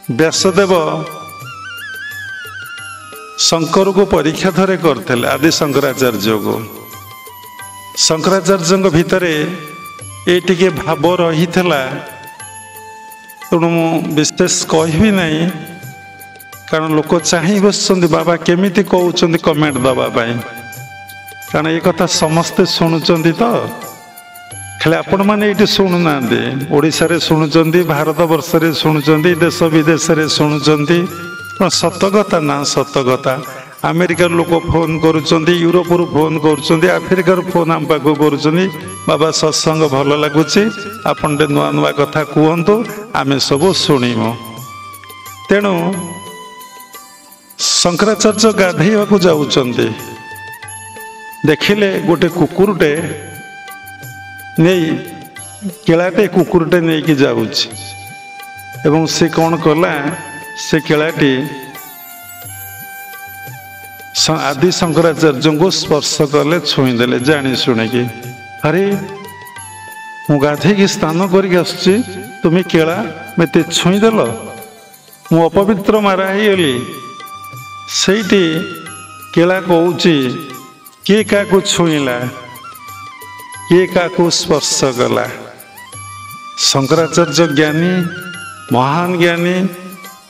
व्यासदेव शंकर को परीक्षा थरे करते आदि शंकराचार्य को शंकराचार्य भितर ये टिके भाव रही तेणु मु विशेष कहबी नहीं कारण लोक चाह बस बाबा केमिति कहते कमेंट दवापाई कारण ये कथा समस्ते शुणुंट तो खाली आपण मैंने ये शुणुना ओडिशा रे शुणुंट भारत वर्ष रे शुणुंट देश विदेश रे शुणुंट सतकथा ना सतकथा अमेरिकार लोक फोन करुँच यूरोप फोन करुँच आफ्रिकार फोन आम पाक कर बाबा सत्संग भल लगुच आपन नुआ नुआ कथा कहतु आमे सब शुणिमु तेणु शंकराचार्य गाधेवा जाऊँच देखिले गोटे कुकुरटे नहीं केलाटे कुकुरटे नहीं कि जाऊँच एवं से कौन कला से केलाटी आदि शंकराचार्य को स्पर्श कले छुईदेले जानी शुणिकी अरे मु गाधे स्नान करके तुम्हें केला मत छुईदेल मु अपवित्र मारा गली से केला कहूँ किए क्या छुईला किए क्या स्पर्श कला शंकराचार्य ज्ञानी महान ज्ञानी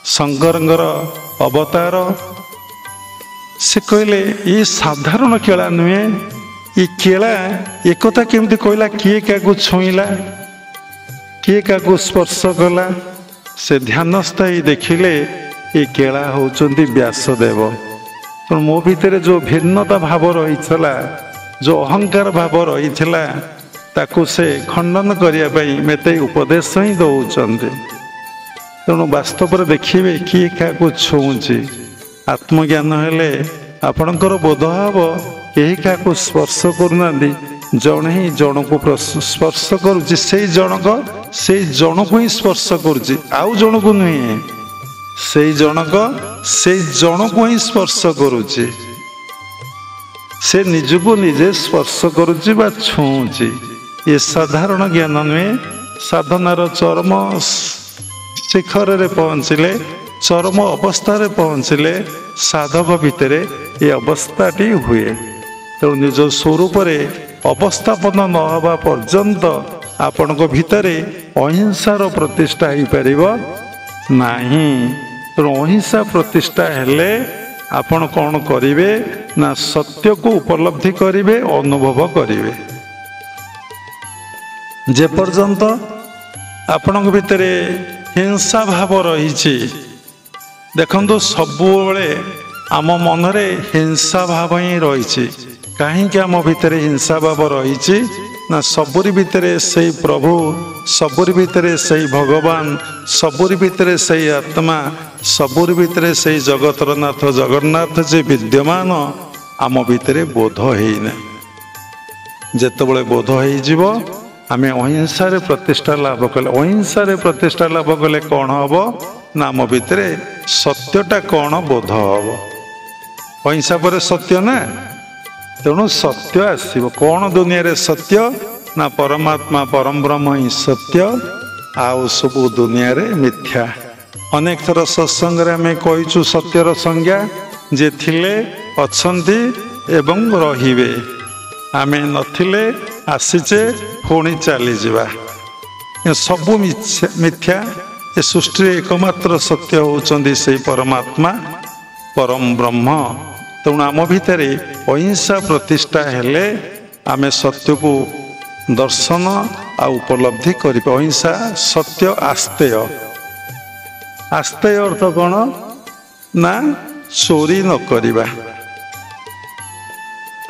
शंकर अवतार से कहले ये साधारण केला नुहे ये केला एक केमती कहला किए क्या छुईला किए क्या स्पर्श कला से ध्यानस्थ ही देखिले ये केला होचंदी व्यासदेव तो मो भितर जो भिन्नता भाव रही जो अहंकार भाव रही ताकू से खंडन करने मते उपदेश ही दौरान तेणु वास्तव देखिए किए क्या छुँची आत्मज्ञान हेले आपणकर बोध हम यही क्या स्पर्श करना जड़े ही जन को स्पर्श करुच्ची से जनक से जन को ही स्पर्श करुच्ची आउ जन को नुहे से जनक से जन को ही स्पर्श करुच्ची से निजको निजे स्पर्श करुच्ची बा छुँची ये साधारण ज्ञान नुहे साधनार चरम शिखर रे पहुँचले चरम अवस्था पहुँचले साधक भितर ये अवस्थाटी हुए तेणु निज स्वरूप अवस्थापन न हवा पर्यंत आपण भितर अहिंसार प्रतिष्ठा हो पार नहीं तेणु अहिंसा प्रतिष्ठा हेले आपण कौन करेंगे ना सत्य को उपलब्धि करेंगे अनुभव करेंगे जे पर्यंत आपण भितर हिंसा भाव रही देखो सबुबले आम मनरे हिंसा भाव ही रही कहीं आम भितर हिंसा भाव रही ना सबुरी भितर से प्रभु सबुरी भितर से भगवान सबुरी भितर से आत्मा सबुरी भितर से जगतर नाथ जगन्नाथ जे विद्यमान आम भितर बोध होना जितेबाला बोध हो आमे अहिंसा प्रतिष्ठा लाभ कले अहिंसा प्रतिष्ठा लाभ कले कौन हम ना आम भितर सत्यटा कौन बोध हम अहिंसा पर सत्य ना तेणु सत्य आसब कौन दुनिया रे सत्य ना परमात्मा परम ब्रह्म ही सत्य आउ सब दुनिया रे मिथ्या अनेक थर सत्संग रे आमे कहिचु सत्यर संज्ञा जे थिले अछंती एवं रहिबे आमे नथिले आसीचे पुणी चली जावा सबू मिथ्या ए सृष्टि एकमात्र सत्य होचंदी से परमात्मा परम ब्रह्म तेणु आम भितर अहिंसा प्रतिष्ठा हेले आमे सत्य को दर्शन आ उपलब्धि कर अहिंसा सत्य आस्तेय आस्तेय अर्थ कौन ना चोरी न करिबा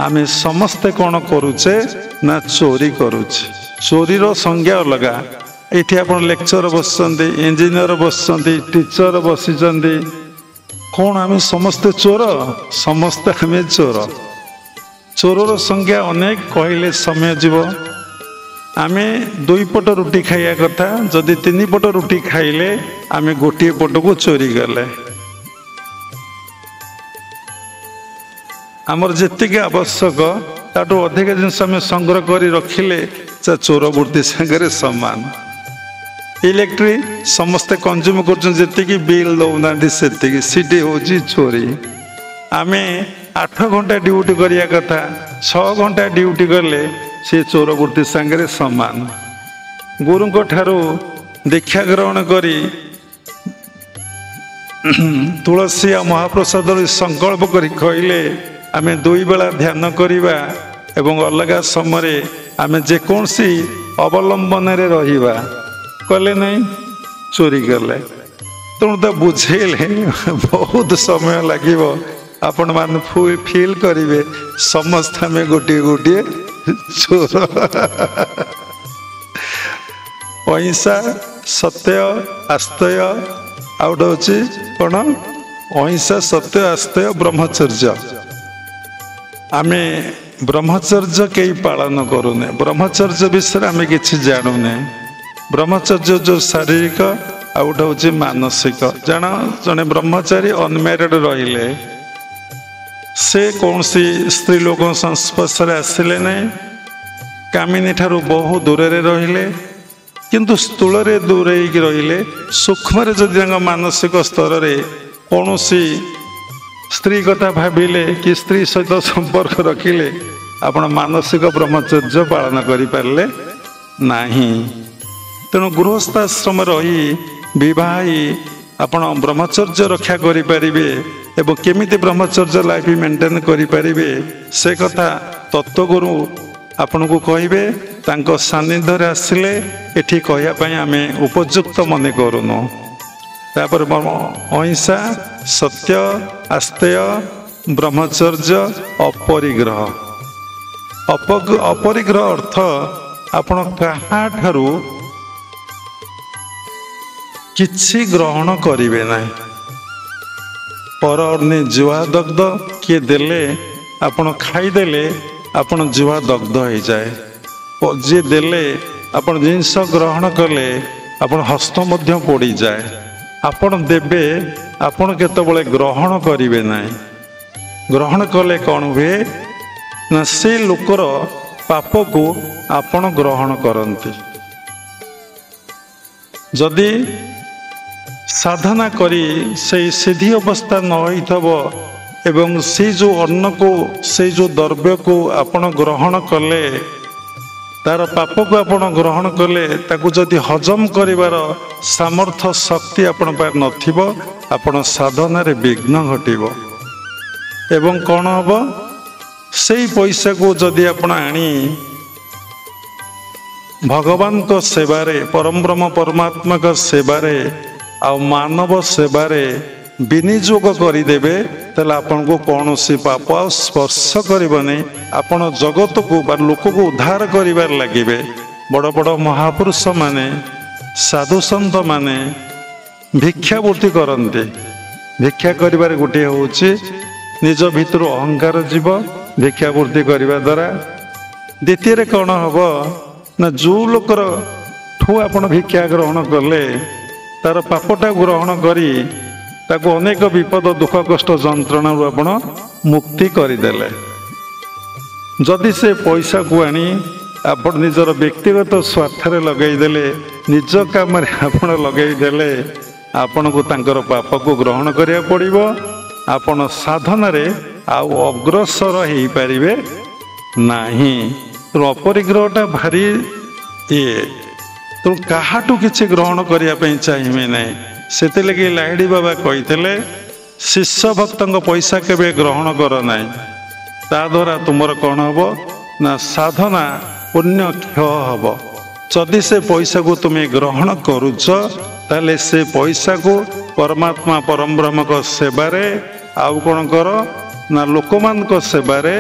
आमे समस्ते कौन करुचे ना चोरी करुचे चोरीर संज्ञा अलगा ये आप लेक्चर बस इंजीनियर बस टीचर बसी कौन आम समस्ते चोर समस्ते आम चोर चोरर संज्ञा अनेक कहले समय जीव आम दुई पट रुटी खाइया कथा जदि तीन पट रुटी खाइले आम गोटे पट को चोरी गले आमर जी आवश्यक ताठू अधिक जिनस आम संग्रह कर रखिले चोर वृत्ति सागर सामान इलेक्ट्री समस्ते कंज्यूम कर बिल दौना सीटी हूँ चोरी आम 8 घंटा ड्यूटी करिया कथा 6 घंटा ड्यूटी कले सी चोर वृत्ति सांगे समान गुरु ठारू दीक्षा ग्रहण करी तुलसी आ महाप्रसाद संकल्प कर कहले आम 2 बेला ध्यान करवा एवं अलग समय आम जेकोसी अवलंबन रहिबा कले नहीं चोरी कले तेणु तो बुझेले बहुत समय लगे आपण मान फील करेंगे समस्त आम गोटे गोटे चोर अहिंसा सत्य आस्तेय आउट हूँ कौन अहिंसा सत्य आस्तेय ब्रह्मचर्य आम ब्रह्मचर्य कई पालन करूने ब्रह्मचर्य विषय आम कि जानूने ब्रह्मचर्य जो शारीरिक आउट हूँ मानसिक जान जड़े ब्रह्मचारी अनमैरिड रहिले से कौन सी स्त्री लोक संस्पर्श आसिले नहीं कामिनी ठारू बहु दूर रहिले किंतु स्थूल दूर रहिले सूक्ष्म जदि मानसिक स्तर में कौन सी स्त्री कथा भाविले कि स्त्री सहित संपर्क रखिले आपण मानसिक ब्रह्मचर्य पालन करें नहीं तेणु गृहस्थाश्रम रही विवाही आपण ब्रह्मचर्य रक्षा करें एवं केमिति ब्रह्मचर्य लाइफ मेंटेन करें से कथा तत्वगुरु आपण को कहे तांको सानिध्य आसिले एठी कहवाई आम उपयुक्त मन करूनु तापर अहिंसा सत्य आस्तेय ब्रह्मचर्य अपरिग्रह अपरिग्रह अर्थ आपण कहा ठारू किछि ग्रहण करिवे नहीं पर अन्य जुआ दग्ध किए देले आपण खाईदेले आपण जुआ दग्ध हो जाए जी देले आपण जिनस ग्रहण कले आपण हस्त मध्य पोड़ी जाए आपण देबे आपण केतबेले ग्रहण करिवे नहीं ग्रहण कले कौन हुए ना से लोकर पाप को आपण ग्रहण करती जदि साधना करी से सिद्धि अवस्था न होइथबो एवं से जो अन्न को से जो द्रव्य को आपण ग्रहण कले तार पाप को आपण ग्रहण कले ताकू जदि हजम करिवार सामर्थ्य शक्ति आपण पार नथिबो आपण साधना रे विघ्न घटिबो एवं कौन हम से पैसा को जदि आपण आनी भगवान को सेवारे परम ब्रह्म परमात्मा का सेवारे आ मानव सेवारे विनियोग करदेवे तेल आपन को कौन सी पाप स्पर्श करनी आपण जगत को बा लोक को उद्धार करिवार लगे बड़ बड़ महापुरुष माने साधु संत माने भिक्षावृत्ति करते भिक्षा करिवार गोटे हूँ निज भितर अहंकार जीव भिक्षावृत्ति करने द्वारा द्वितीय कौन हम ना जो लोकर ठू आपण भिक्षा ग्रहण कले तार पापटा ग्रहण करी ताको अनेक विपद दुख कष्ट जंत्रणा आपण मुक्ति करदेले जदि से पैसा को आनी आपण निजर व्यक्तिगत स्वार्थ लगेदेले निज काम आपण लगेदेले आपण को तांकर पाप को ग्रहण करिया पड़िबो आपण साधना रे आउ अग्रसर हो पारे नाही तो अपरिग्रहटा भारी ये तो काहाटू किसी ग्रहण करने चाहिए ना से लगे लाहिड़ी बाबा कही शिष्य भक्त पैसा केवे ग्रहण कर ना ता द्वारा तुमर कौन हम ना साधना पुण्य क्षय हम जदि से पैसा को तुम्हें ग्रहण करुच ताले से पैसा को परमात्मा परम ब्रह्म को सेवारे आउ कौन कर ना लोक मान सेवारे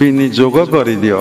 विनियोग कर दियो।